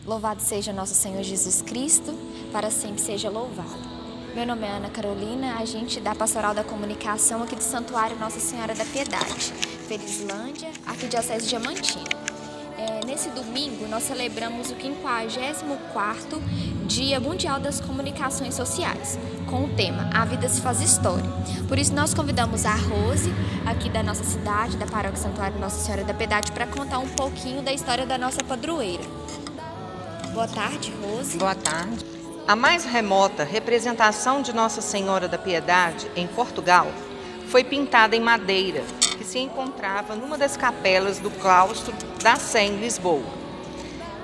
Louvado seja nosso Senhor Jesus Cristo, para sempre seja louvado. Meu nome é Ana Carolina, agente da Pastoral da Comunicação aqui do Santuário Nossa Senhora da Piedade, Felizlândia, Arquidiocese Diamantina. Nesse domingo, nós celebramos o 54º Dia Mundial das Comunicações Sociais, com o tema A Vida se Faz História. Por isso, nós convidamos a Rose, aqui da nossa cidade, da Paróquia Santuário Nossa Senhora da Piedade, para contar um pouquinho da história da nossa padroeira. Boa tarde, Rose. Boa tarde. A mais remota representação de Nossa Senhora da Piedade, em Portugal, foi pintada em madeira, que se encontrava numa das capelas do claustro da Sé, em Lisboa.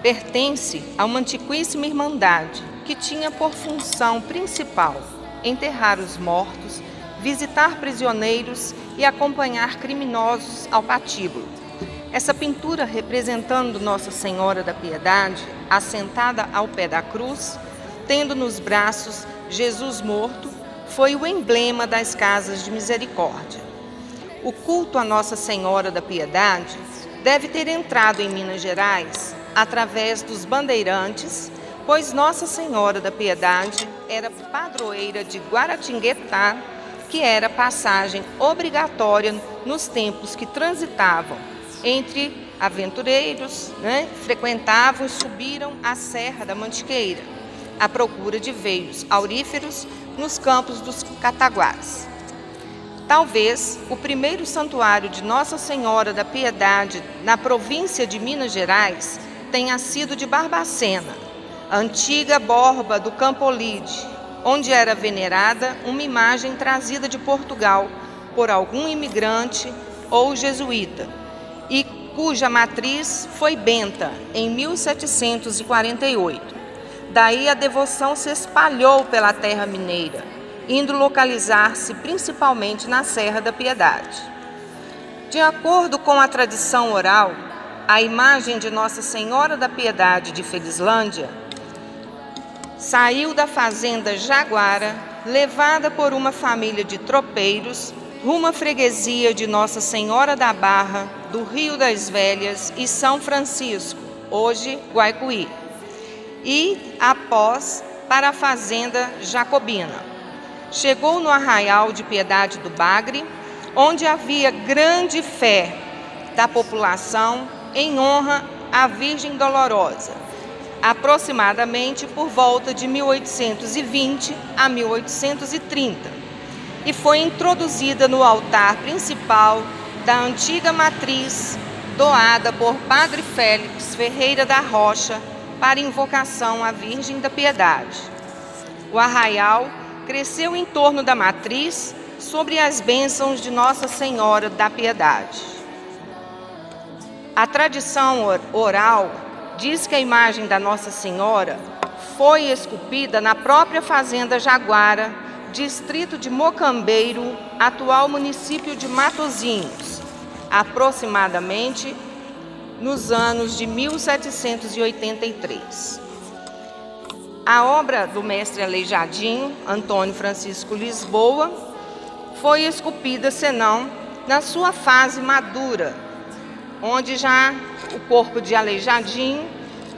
Pertence a uma antiquíssima irmandade que tinha por função principal enterrar os mortos, visitar prisioneiros e acompanhar criminosos ao patíbulo. Essa pintura representando Nossa Senhora da Piedade, assentada ao pé da cruz, tendo nos braços Jesus morto, foi o emblema das casas de misericórdia. O culto a Nossa Senhora da Piedade deve ter entrado em Minas Gerais através dos bandeirantes, pois Nossa Senhora da Piedade era padroeira de Guaratinguetá, que era passagem obrigatória nos tempos que transitavam entre aventureiros, frequentavam e subiram a Serra da Mantiqueira, à procura de veios auríferos nos campos dos Cataguás. Talvez o primeiro santuário de Nossa Senhora da Piedade na província de Minas Gerais tenha sido de Barbacena, a antiga borba do Campolide, onde era venerada uma imagem trazida de Portugal por algum imigrante ou jesuíta, e cuja matriz foi Benta, em 1748. Daí a devoção se espalhou pela terra mineira, indo localizar-se principalmente na Serra da Piedade. De acordo com a tradição oral, a imagem de Nossa Senhora da Piedade de Felizlândia saiu da fazenda Jaguara, levada por uma família de tropeiros, rumo à freguesia de Nossa Senhora da Barra, do Rio das Velhas e São Francisco, hoje Guaicuí, e após para a fazenda Jacobina. Chegou no arraial de Piedade do Bagre, onde havia grande fé da população em honra à Virgem Dolorosa, aproximadamente por volta de 1820 a 1830, e foi introduzida no altar principal da antiga matriz doada por Padre Félix Ferreira da Rocha para invocação à Virgem da Piedade. O arraial cresceu em torno da matriz sobre as bênçãos de Nossa Senhora da Piedade. A tradição oral diz que a imagem da Nossa Senhora foi esculpida na própria fazenda Jaguara, distrito de Mocambeiro, atual município de Matozinhos, aproximadamente nos anos de 1783. A obra do mestre aleijadinho, Antônio Francisco Lisboa, foi esculpida, senão na sua fase madura, onde já o corpo de aleijadinho,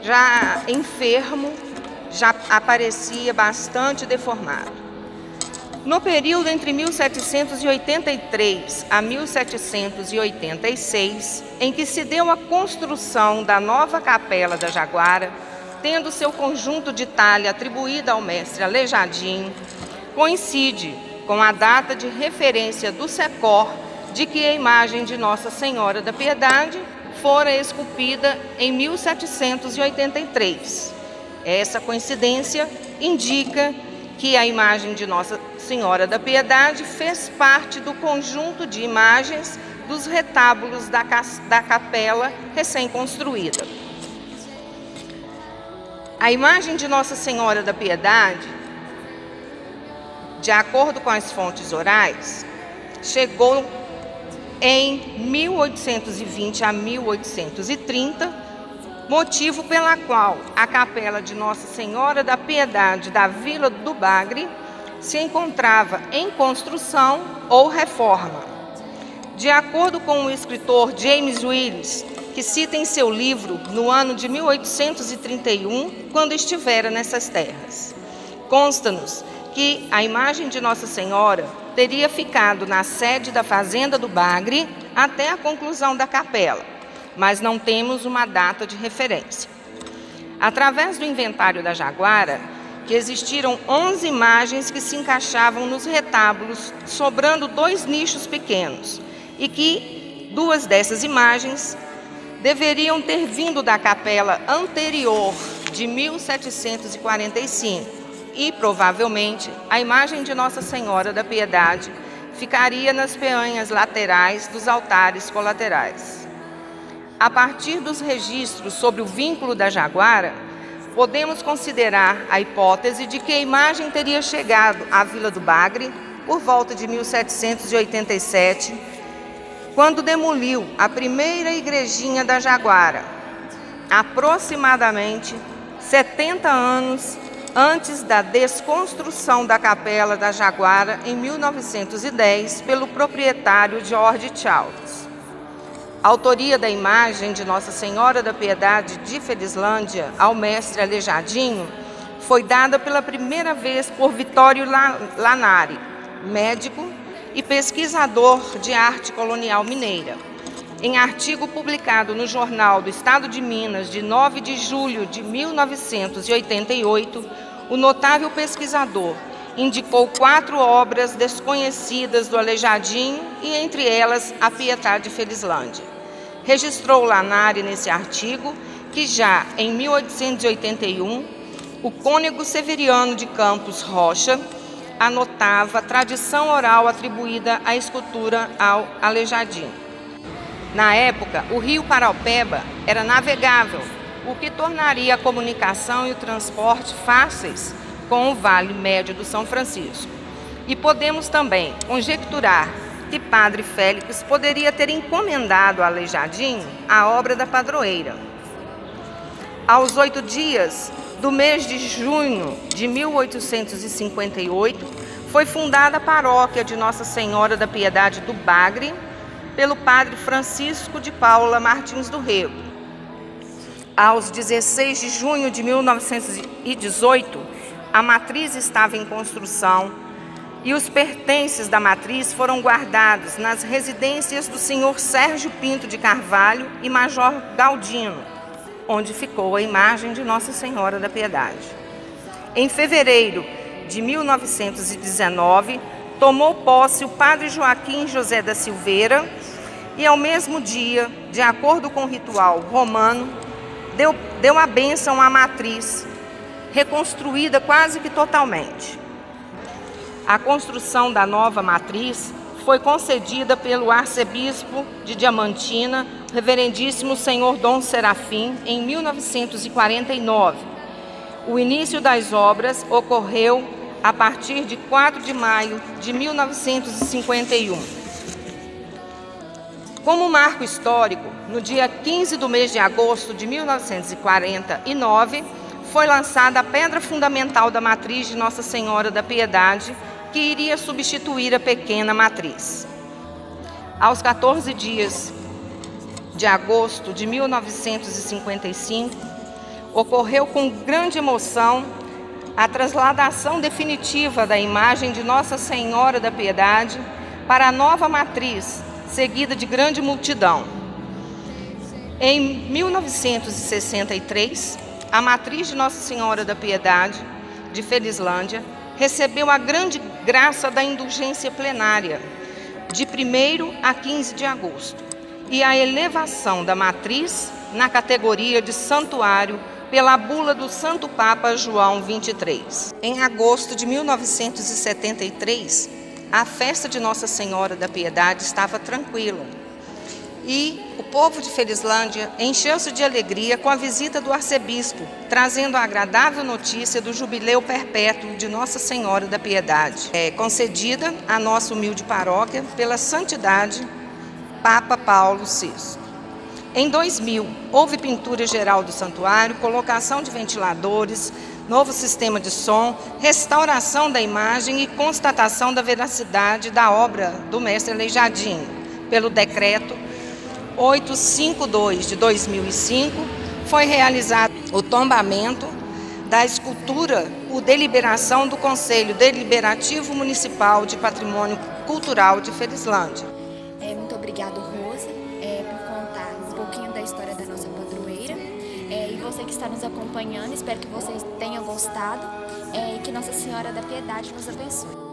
já enfermo, já aparecia bastante deformado. No período entre 1783 a 1786, em que se deu a construção da nova capela da Jaguara, tendo seu conjunto de talha atribuída ao mestre Aleijadinho, coincide com a data de referência do SECOR de que a imagem de Nossa Senhora da Piedade fora esculpida em 1783. Essa coincidência indica que a imagem de Nossa Senhora da Piedade fez parte do conjunto de imagens dos retábulos da capela recém-construída. A imagem de Nossa Senhora da Piedade, de acordo com as fontes orais, chegou em 1820 a 1830, motivo pela qual a capela de Nossa Senhora da Piedade da Vila do Bagre se encontrava em construção ou reforma. De acordo com o escritor James Willis, que cita em seu livro no ano de 1831, quando estivera nessas terras. Consta-nos que a imagem de Nossa Senhora teria ficado na sede da fazenda do Bagre até a conclusão da capela, mas não temos uma data de referência. Através do inventário da Jaguara, que existiram 11 imagens que se encaixavam nos retábulos, sobrando 2 nichos pequenos, e que 2 dessas imagens deveriam ter vindo da capela anterior de 1745, e provavelmente a imagem de Nossa Senhora da Piedade ficaria nas peanhas laterais dos altares colaterais. A partir dos registros sobre o vínculo da Jaguara, podemos considerar a hipótese de que a imagem teria chegado à Vila do Bagre por volta de 1787, quando demoliu a primeira igrejinha da Jaguara, aproximadamente 70 anos antes da desconstrução da capela da Jaguara em 1910 pelo proprietário George Charles. A autoria da imagem de Nossa Senhora da Piedade de Felizlândia ao mestre Aleijadinho foi dada pela primeira vez por Vitório Lanari, médico e pesquisador de arte colonial mineira. Em artigo publicado no Jornal do Estado de Minas, de 9 de julho de 1988, o notável pesquisador indicou 4 obras desconhecidas do Aleijadinho e, entre elas, a Piedade de Felizlândia. Registrou Lanari nesse artigo que já em 1881, o cônego Severiano de Campos Rocha anotava a tradição oral atribuída à escultura ao Aleijadinho. Na época, o rio Paraupeba era navegável, o que tornaria a comunicação e o transporte fáceis com o Vale Médio do São Francisco. E podemos também conjecturar que Padre Félix poderia ter encomendado a Aleijadinho a obra da padroeira. Aos 8 dias do mês de junho de 1858, foi fundada a paróquia de Nossa Senhora da Piedade do Bagre pelo padre Francisco de Paula Martins do Rego. Aos 16 de junho de 1918, a matriz estava em construção e os pertences da matriz foram guardados nas residências do senhor Sérgio Pinto de Carvalho e Major Galdino, onde ficou a imagem de Nossa Senhora da Piedade. Em fevereiro de 1919, tomou posse o padre Joaquim José da Silveira e, ao mesmo dia, de acordo com o ritual romano, deu a bênção à matriz, reconstruída quase que totalmente. A construção da nova matriz foi concedida pelo arcebispo de Diamantina, reverendíssimo senhor Dom Serafim, em 1949. O início das obras ocorreu a partir de 4 de maio de 1951. Como marco histórico, no dia 15 do mês de agosto de 1949, foi lançada a pedra fundamental da matriz de Nossa Senhora da Piedade, que iria substituir a pequena matriz. Aos 14 dias de agosto de 1955, ocorreu com grande emoção a trasladação definitiva da imagem de Nossa Senhora da Piedade para a nova matriz, seguida de grande multidão. Em 1963, a matriz de Nossa Senhora da Piedade de Felizlândia recebeu a grande graça da indulgência plenária, de 1º a 15 de agosto, e a elevação da matriz na categoria de santuário pela bula do Santo Papa João XXIII. Em agosto de 1973, a festa de Nossa Senhora da Piedade estava tranquila e o povo de Felizlândia encheu-se de alegria com a visita do arcebispo, trazendo a agradável notícia do jubileu perpétuo de Nossa Senhora da Piedade, concedida à nossa humilde paróquia pela santidade Papa Paulo VI. Em 2000, houve pintura geral do santuário, colocação de ventiladores, novo sistema de som, restauração da imagem e constatação da veracidade da obra do mestre Aleijadinho, pelo decreto 852 de 2005, foi realizado o tombamento da escultura por deliberação do Conselho Deliberativo Municipal de Patrimônio Cultural de Felizlândia. Muito obrigado, Rose, por contar um pouquinho da história da nossa padroeira. E você que está nos acompanhando, espero que vocês tenham gostado e que Nossa Senhora da Piedade nos abençoe.